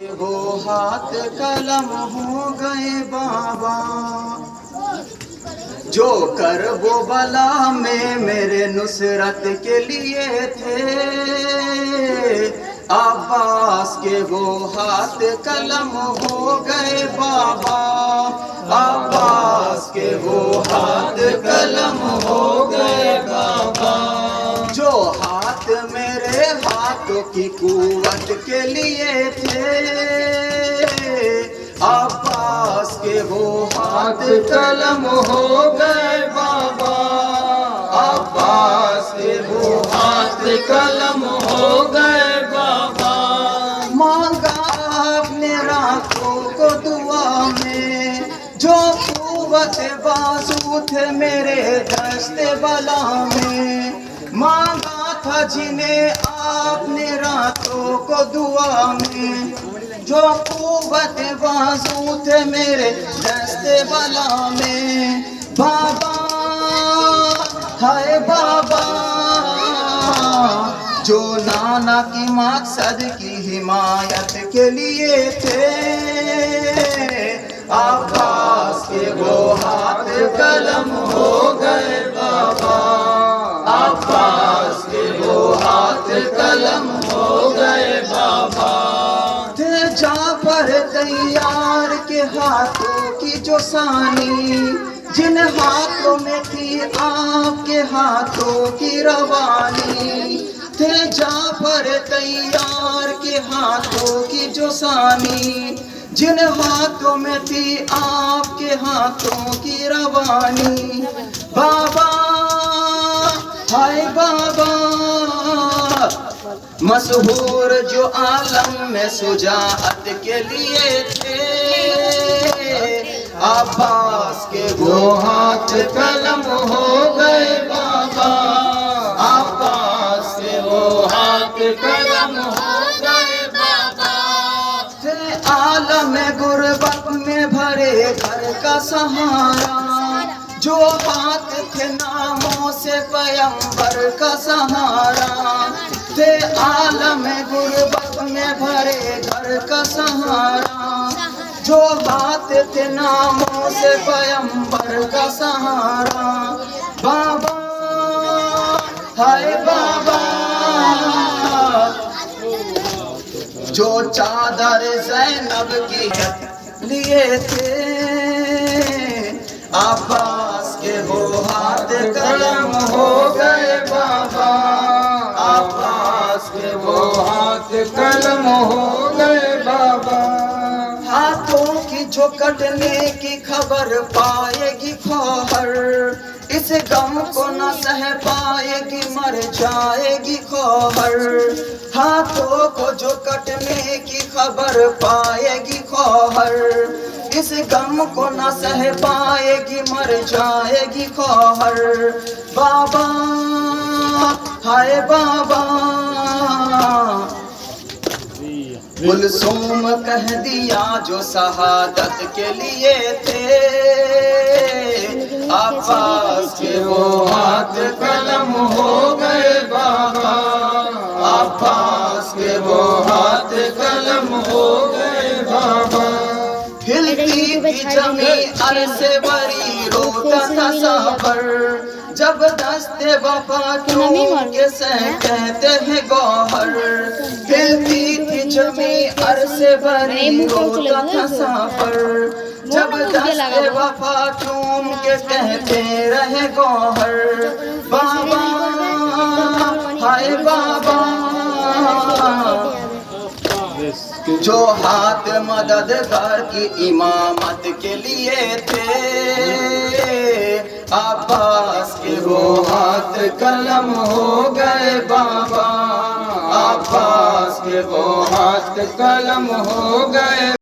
वो हाथ कलम हो गए बाबा, जो कर वो बला में मेरे नुसरत के लिए थे। अब्बास के वो हाथ कलम हो गए बाबा, अब्बास के वो हाथ कलम हो गए बाबा। जो हाथ मेरे हाथों की कुव्वत के लिए थे, अब्बास के वो हाथ कलम हो गए बाबा, अब्बास के वो हाथ कलम हो गए बाबा। मांगा अपने रातों को दुआ में, जो कुव्वत बाजू थे मेरे दस्ते बला में। मांगा था जिन्हें आपने रातों को दुआ में, जो कुव्वत बाजू थे मेरे दस्ते बला में। बाबा हाय बाबा, जो नाना की मकसद की हिमायत के लिए थे। अब्बास के वो हाथ कलम हो गए बाबा, अब्बास के वो हाथ कलम हो गए बाबा। थे जाफर तैयार के हाथों की जो सानी, जिन हाथों में थी आपके हाथों की रवानी। थे जाफर तैयार के हाथों की जो सानी, जिन हाथों में थी आपके हाथों की रवानी। बाबा हाय बाबा, मशहूर जो आलम में सुजाअत के लिए थे। अब्बास के वो हाथ कलम हो गए बाबा, अब्बास के वो हाथ कलम हो गए बाबा। थे आलम गुर्बत में भरे घर का सहारा, जो हाथ थे नामों से पैगंबर का सहारा। थे आलम गुर्बत में भरे घर का सहारा, जो हाथ थे नामों से पैगंबर का सहारा। बाबा हाय बाबा, जो चादर ज़ैनब की लिए थे। अब्बास के वो हाथ कलम हो गए बाबा, अब्बास के वो हाथ कलम हो गए बाबा। हाथों की जो कटने की खबर पाएगी खौहर, इस गम को न सह पाएगी मर जाएगी खौहर। हाथों को जो कटने की खबर पाएगी खौहर, इस गम को न सह पाएगी मर जाएगी खौहर। बाबा हाय बाबा, कुलसूम कह दिया जो शहादत के लिए थे। अब्बास के वो हाथ कलम हो गए बाबा, अब्बास के वो हाथ कलम हो गए बाबा। हिलती थी जमी अरसे बरी रोता था साबर, जब दस्ते वफा चूम के सह कहते हैं गौहर। हिलती थी जमी अरसे बरी रोता था साबर, जब दस्ते वफा चूम के कहते रहे गौहर। बाबा हाय बाबा, जो हाथ मददगार की इमामत के लिए थे। अब्बास के वो हाथ कलम हो गए बाबा, अब्बास के वो हाथ कलम हो गए।